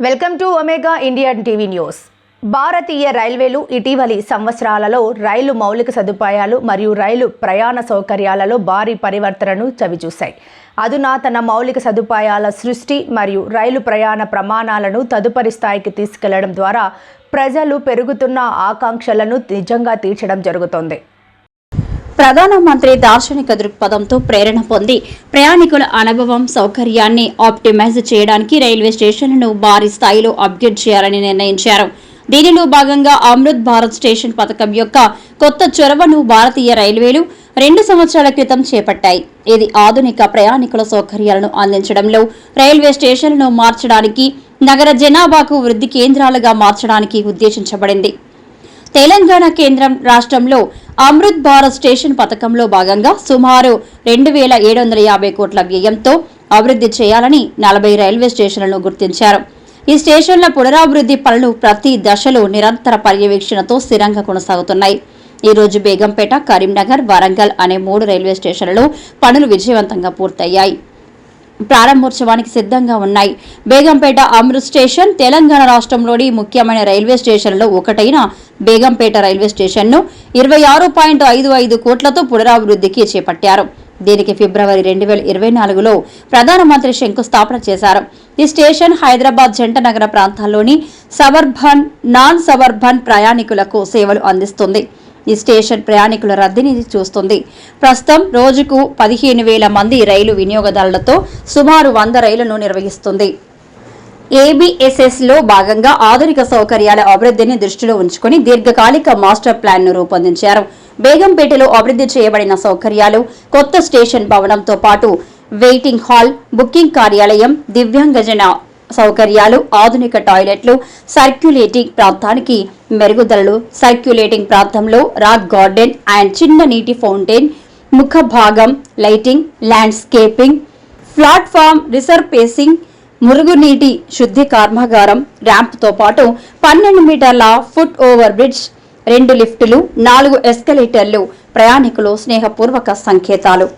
Welcome to Omega Indian TV news. భారతీయ రైల్వేలు ఇటీవలి సంవత్సరాలలో రైలు మౌలిక సదుపాయాలు మరియు రైలు ప్రయాణ సౌకర్యాలలో భారీ పరివర్తనను చవిచూశాయి. అధునాతన మౌలిక సదుపాయాల సృష్టి మరియు రైలు ప్రయాణ ప్రమాణాలను తదుపరి స్థాయికి తీసుకెళ్లడం ద్వారా ప్రజలు పెరుగుతున్న ఆకాంక్షలను నిజంగా తీర్చడం జరుగుతోంది. ప్రధానమంత్రి దార్శనిక దృక్పథంతో ప్రేరణ పొంది ప్రయాణికుల అనుభవం సౌకర్యాన్ని ఆప్టిమైజ్ చేయడానికి రైల్వే స్టేషన్లను భారీ స్థాయిలో అప్గ్రేడ్ చేయాలని నిర్ణయించారు. దీనిలో భాగంగా అమృత్ భారత్ స్టేషన్ పథకం యొక్క కొత్త చొరవను భారతీయ రైల్వేలు 2 సంవత్సరాల క్రితం చేపట్టాయి. ఇది ఆధునిక ప్రయాణికుల సౌకర్యాలను అందించడంలో రైల్వే స్టేషన్లను మార్చడానికి, నగర జనాభాకు వృద్ధి కేంద్రాలుగా మార్చడానికి ఉద్దేశించబడింది. తెలంగాణ కేంద్రం రాష్ట్రంలో అమృత్ భారత్ స్టేషన్ పథకంలో భాగంగా సుమారు 2,750 కోట్ల వ్యయంతో అభివృద్ధి చేయాలని 40 రైల్వే స్టేషన్లను గుర్తించారు. ఈ స్టేషన్ల పునరాభివృద్ధి పనులు ప్రతి దశలో నిరంతర పర్యవేక్షణతో స్థిరంగా కొనసాగుతున్నాయి. ఈ రోజు బేగంపేట, కరీంనగర్, వరంగల్ అనే 3 రైల్వే స్టేషన్లలో పనులు విజయవంతంగా పూర్తయ్యాయి, ప్రారంభోత్సవానికి సిద్ధంగా ఉన్నాయి. బేగంపేట అమృత్ స్టేషన్ తెలంగాణ రాష్ట్రంలోని ముఖ్యమైన రైల్వే స్టేషన్లలో ఒకటైన బేగంపేట రైల్వే స్టేషన్ను 26.55 కోట్లతో పునరాభివృద్ధికి చేపట్టారు. దీనికి ఫిబ్రవరి 2024లో ప్రధానమంత్రి శంకుస్థాపన చేశారు. ఈ స్టేషన్ హైదరాబాద్ జంట నగర ప్రాంతాల్లోని సబర్బన్, నాన్ సబర్బన్ ప్రయాణికులకు సేవలు అందిస్తుంది. ఈ స్టేషన్ ప్రయాణికుల రద్దీని చూస్తుంది. ప్రస్తుతం రోజుకు 15,000 మంది రైలు వినియోగదారులతో సుమారు 100 రైళ్లను నిర్వహిస్తుంది. ఏబీఎస్ఎస్ లో భాగంగా ఆధునిక సౌకర్యాల అభివృద్ధిని దృష్టిలో ఉంచుకుని దీర్ఘకాలిక మాస్టర్ ప్లాన్ ను రూపొందించారు. బేగంపేటలో అభివృద్ధి చేయబడిన సౌకర్యాలు కొత్త స్టేషన్ భవనంతో పాటు వెయిటింగ్ హాల్, బుకింగ్ కార్యాలయం, దివ్యాంగజన సౌకర్యాలు, ఆధునిక టాయిలెట్లు, సర్క్యులేటింగ్ ప్రాంతానికి మెరుగుదలలు, సర్క్యులేటింగ్ ప్రాంతంలో రాక్ గార్డెన్ అండ్ చిన్న నీటి ఫౌంటైన్, ముఖ భాగం లైటింగ్, ల్యాండ్స్కేపింగ్, ప్లాట్ఫామ్ రిసర్ఫేసింగ్, మురుగునీటి శుద్ధి కర్మాగారం, ర్యాంప్తో పాటు 12 మీటర్ల ఫుట్ ఓవర్ బ్రిడ్జ్, 2 లిఫ్టులు, 4 ఎస్కలేటర్లు ప్రయాణికులు స్నేహపూర్వక సంకేతాలు.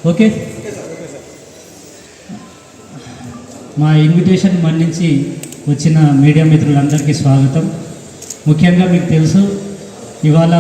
ఓకే. మా ఇన్విటేషన్ మన్నించి వచ్చిన మీడియా మిత్రులందరికీ స్వాగతం. ముఖ్యంగా మీకు తెలుసు, ఇవాళ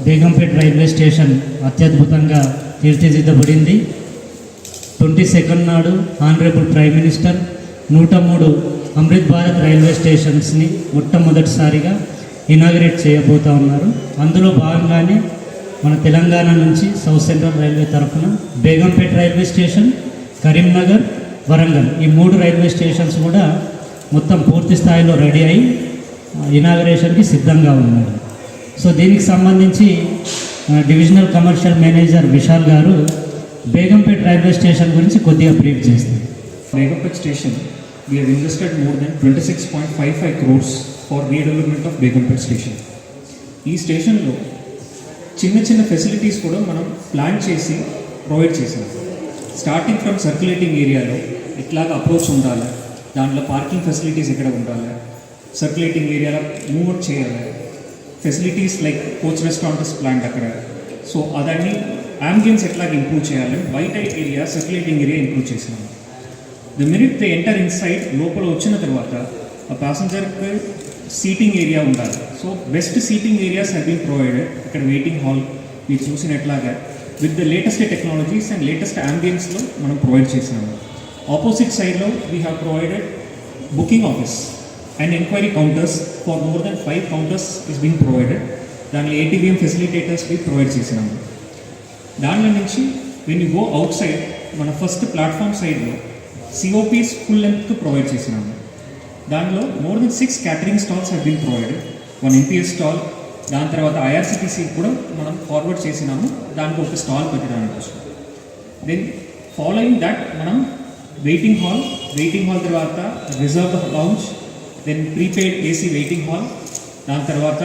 బేగంపేట్ రైల్వే స్టేషన్ అత్యద్భుతంగా తీర్చిదిద్దబడింది. 22 నాడు honourable prime minister 103 Amrit Bharat railway స్టేషన్స్ని మొట్టమొదటిసారిగా ఇనాగరేట్ చేయబోతూ ఉన్నారు. అందులో భాగంగానే మన తెలంగాణ నుంచి సౌత్ సెంట్రల్ రైల్వే తరఫున బేగంపేట్ రైల్వే స్టేషన్, కరీంనగర్, వరంగల్ ఈ 3 రైల్వే స్టేషన్స్ కూడా మొత్తం పూర్తి స్థాయిలో రెడీ అయి ఇనాగరేషన్కి సిద్ధంగా ఉన్నారు. సో దీనికి సంబంధించి డివిజనల్ కమర్షియల్ మేనేజర్ విశాల్ గారు బేగంపేట్ రైల్వే స్టేషన్ గురించి కొద్దిగా బ్రీఫ్ చేస్తారు. Begumpet station, we have invested more than 26.55 crores for redevelopment of Begumpet station. ఈ స్టేషన్లో చిన్న ఫెసిలిటీస్ కూడా మనం ప్లాన్ చేసి ప్రొవైడ్ చేసాం. స్టార్టింగ్ ఫ్రమ్ సర్క్యులేటింగ్ ఏరియాలో ఎట్లాగా అప్రోచ్ ఉండాలి, దాంట్లో పార్కింగ్ ఫెసిలిటీస్ ఎక్కడ ఉండాలి, సర్క్యులేటింగ్ ఏరియాలో మూవ్ చేయాలి, facilities like coach restaurants plant అక్కడ. సో అదాన్ని అంబియన్స్ ఎట్లాగా ఇంప్రూవ్ చేయాలి, బయట ఏరియా సర్క్యులేటింగ్ ఏరియా ఇంప్రూవ్ చేసినాము. The minute they enter inside, లోపల వచ్చిన తర్వాత ఆ ప్యాసింజర్కి సీటింగ్ ఏరియా ఉండాలి. So best seating areas have been provided. ఇక్కడ వెయిటింగ్ హాల్ మీరు చూసినట్లాగా with the latest technologies and latest అంబియన్స్లో మనం ప్రొవైడ్ చేసినాము. ఆపోజిట్ సైడ్లో we have provided booking office and enquiry counters for more then 5 counters is being provided. దాంట్లో ATVM facilitators provide చేసినాము. దాంట్లో నుంచి when you go outside, మన first platform సైడ్లో COPs ఫుల్ లెంత్ ప్రొవైడ్ చేసినాము. దానిలో more than 6 catering stalls have been provided. 1 MPS stall, దాని తర్వాత IRCTC కూడా మనం ఫార్వర్డ్ చేసినాము, దానికి ఒక స్టాల్ పెట్టడానికి కోసం. దెన్ ఫాలోయింగ్ దట్ మనం వెయిటింగ్ హాల్ తర్వాత reserve lounge, then prepaid AC waiting hall, దాని తర్వాత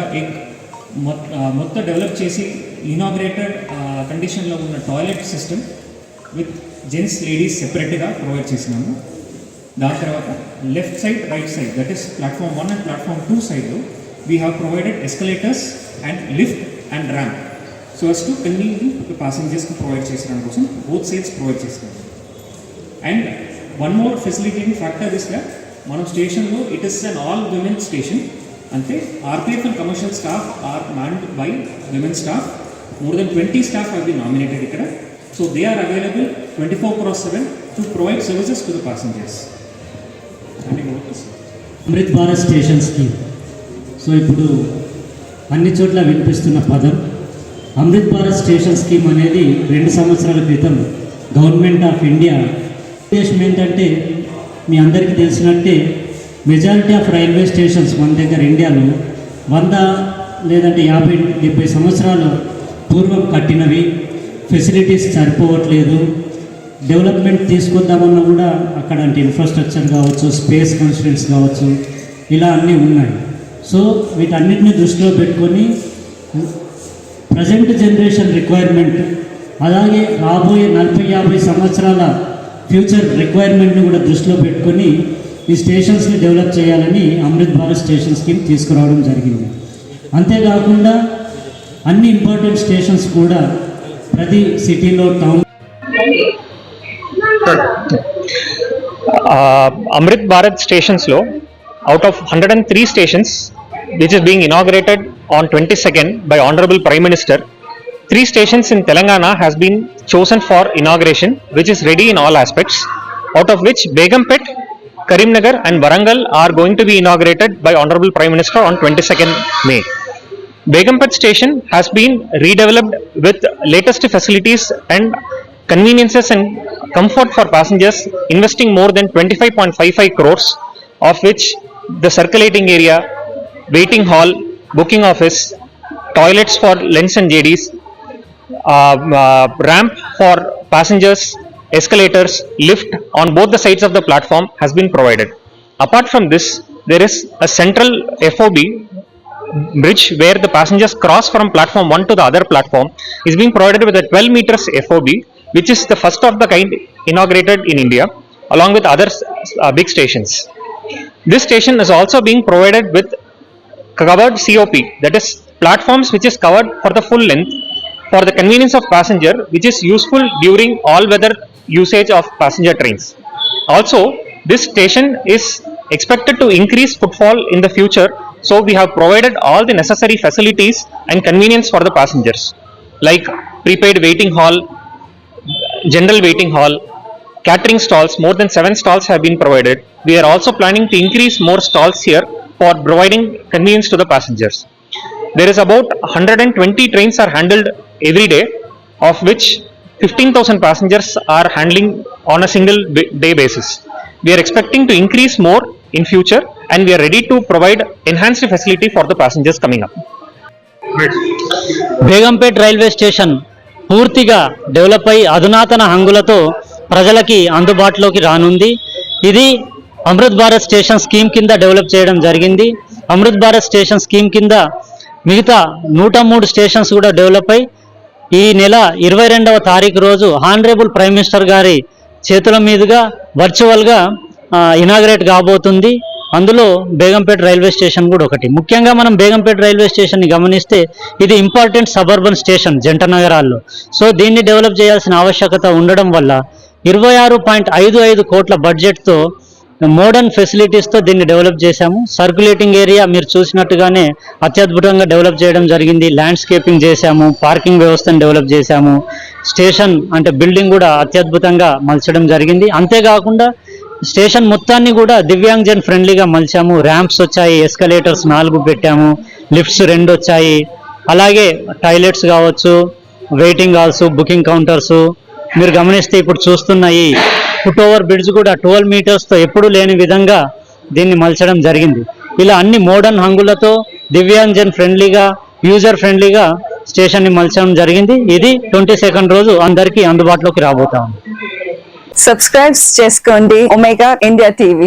మొత్తం డెవలప్ చేసి ఇనాగ్రేటెడ్ కండిషన్లో ఉన్న toilet system with gents ladies సెపరేట్గా ప్రొవైడ్ చేసినాము. దాని తర్వాత left side, right side, that is platform 1 and platform 2 సైడ్లో we have provided escalators and lift and ramp so as to convenient ప్యాసింజర్స్కి ప్రొవైడ్ చేసిన కోసం బోత్ సైడ్స్ ప్రొవైడ్ చేసినాము. And one more facilitating factor is that మనం స్టేషన్లో it is an all women station. అంటే RPF and commercial staff are manned by women staff. More than 20 staff have been nominated ఇక్కడ. So they are available 24/7 to provide services to the passengers. Amrit Bharat station scheme. So ఇప్పుడు అన్ని చోట్ల వినిపిస్తున్న పదం Amrit Bharat station scheme అనేది 2 సంవత్సరాల క్రితం గవర్నమెంట్ ఆఫ్ ఇండియా ఉద్దేశం ఏంటంటే, మీ అందరికీ తెలిసినట్టే మెజారిటీ ఆఫ్ రైల్వే స్టేషన్స్ మన దగ్గర ఇండియాలో 100 లేదంటే 50-70 సంవత్సరాల పూర్వం కట్టినవి, ఫెసిలిటీస్ సరిపోవట్లేదు, డెవలప్మెంట్ తీసుకొద్దామన్నా కూడా అక్కడ అంటే ఇన్ఫ్రాస్ట్రక్చర్ కావచ్చు, స్పేస్ కన్స్ట్రెంట్స్ కావచ్చు, ఇలా అన్నీ ఉన్నాయి. సో వీటన్నిటిని దృష్టిలో పెట్టుకొని ప్రజెంట్ జనరేషన్ రిక్వైర్మెంట్, అలాగే రాబోయే 40-50 సంవత్సరాల ఫ్యూచర్ రిక్వైర్మెంట్ని కూడా దృష్టిలో పెట్టుకొని ఈ స్టేషన్స్ని డెవలప్ చేయాలని అమృత్ భారత్ స్టేషన్ స్కీమ్ తీసుకురావడం జరిగింది. అంతేకాకుండా అన్ని ఇంపార్టెంట్ స్టేషన్స్ కూడా ప్రతి సిటీలో, town Amrit Bharat stations lo, out of 103 stations which is being inaugurated on 22nd by Honorable Prime Minister, 3 stations in Telangana has been chosen for inauguration, which is ready in all aspects, out of which Begumpet, Karimnagar and Warangal are going to be inaugurated by Honorable Prime Minister on 22nd May. Begumpet station has been redeveloped with latest facilities and conveniences and comfort for passengers, investing more than 25.55 crores, of which the circulating area, waiting hall, booking office, toilets for lens and JDs, ramp for passengers, escalators, lift on both the sides of the platform has been provided. Apart from this, there is a central FOB bridge where the passengers cross from platform 1 to the other platform is being provided with a 12 meters FOB, which is the first of the kind inaugurated in India along with other big stations. This station is also being provided with covered COP, that is platforms which is covered for the full length for the convenience of passenger, which is useful during all weather usage of passenger trains. Also, this station is expected to increase footfall in the future, so we have provided all the necessary facilities and convenience for the passengers, like prepaid waiting hall, general waiting hall, catering stalls. More than 7 stalls have been provided. We are also planning to increase more stalls here for providing convenience to the passengers. There is about 120 trains are handled every day, of which 15,000 passengers are handling on a single day basis. We are expecting to increase more in future, and we are ready to provide enhanced facility for the passengers coming up. Begumpet railway station పూర్తిగా develop అయి అధునాతన హంగులతో ప్రజలకి అందుబాటులోకి రానుంది. ఇది Amrit Bharat station scheme కింద develop చేయడం జరిగింది. అమృత్ భారత్ స్టేషన్ స్కీమ్ కింద మిగతా 103 స్టేషన్స్ కూడా డెవలప్ అయి ఈ నెల 22వ తారీఖు రోజు హానరబుల్ ప్రైమ్ మినిస్టర్ గారి చేతుల మీదుగా వర్చువల్గా ఇనాగ్రేట్ కాబోతుంది. అందులో బేగంపేట రైల్వే స్టేషన్ కూడా ఒకటి. ముఖ్యంగా మనం బేగంపేట రైల్వే స్టేషన్ని గమనిస్తే ఇది ఇంపార్టెంట్ సబర్బన్ స్టేషన్ జంట నగరాల్లో. సో దీన్ని డెవలప్ చేయాల్సిన ఆవశ్యకత ఉండడం వల్ల 26.55 కోట్ల బడ్జెట్తో మోడర్న్ ఫెసిలిటీస్తో దీన్ని డెవలప్ చేశాము. సర్క్యులేటింగ్ ఏరియా మీరు చూసినట్టుగానే అత్యద్భుతంగా డెవలప్ చేయడం జరిగింది. ల్యాండ్స్కేపింగ్ చేశాము, పార్కింగ్ వ్యవస్థను డెవలప్ చేశాము, స్టేషన్ అంటే బిల్డింగ్ కూడా అత్యద్భుతంగా మలచడం జరిగింది. అంతేకాకుండా స్టేషన్ మొత్తాన్ని కూడా దివ్యాంగజన్ ఫ్రెండ్లీగా మలిచాము. ర్యాంప్స్ వచ్చాయి, ఎస్కలేటర్స్ 4 పెట్టాము, లిఫ్ట్స్ 2 వచ్చాయి. అలాగే టాయిలెట్స్ కావచ్చు, వెయిటింగ్ హాల్స్, బుకింగ్ కౌంటర్స్. మీరు గమనిస్తే ఇప్పుడు చూస్తున్న ఈ ఫుట్ ఓవర్ బ్రిడ్జ్ కూడా 12 మీటర్స్తో ఎప్పుడూ లేని విధంగా దీన్ని మలచడం జరిగింది. ఇలా అన్ని మోడర్న్ హంగులతో దివ్యాంగజన్ ఫ్రెండ్లీగా, యూజర్ ఫ్రెండ్లీగా స్టేషన్ని మలచడం జరిగింది. ఇది 22nd రోజు అందరికీ అందుబాటులోకి రాబోతా ఉంది. సబ్స్క్రైబ్ చేసుకోండి ఒమేగా ఇండియా టీవీ.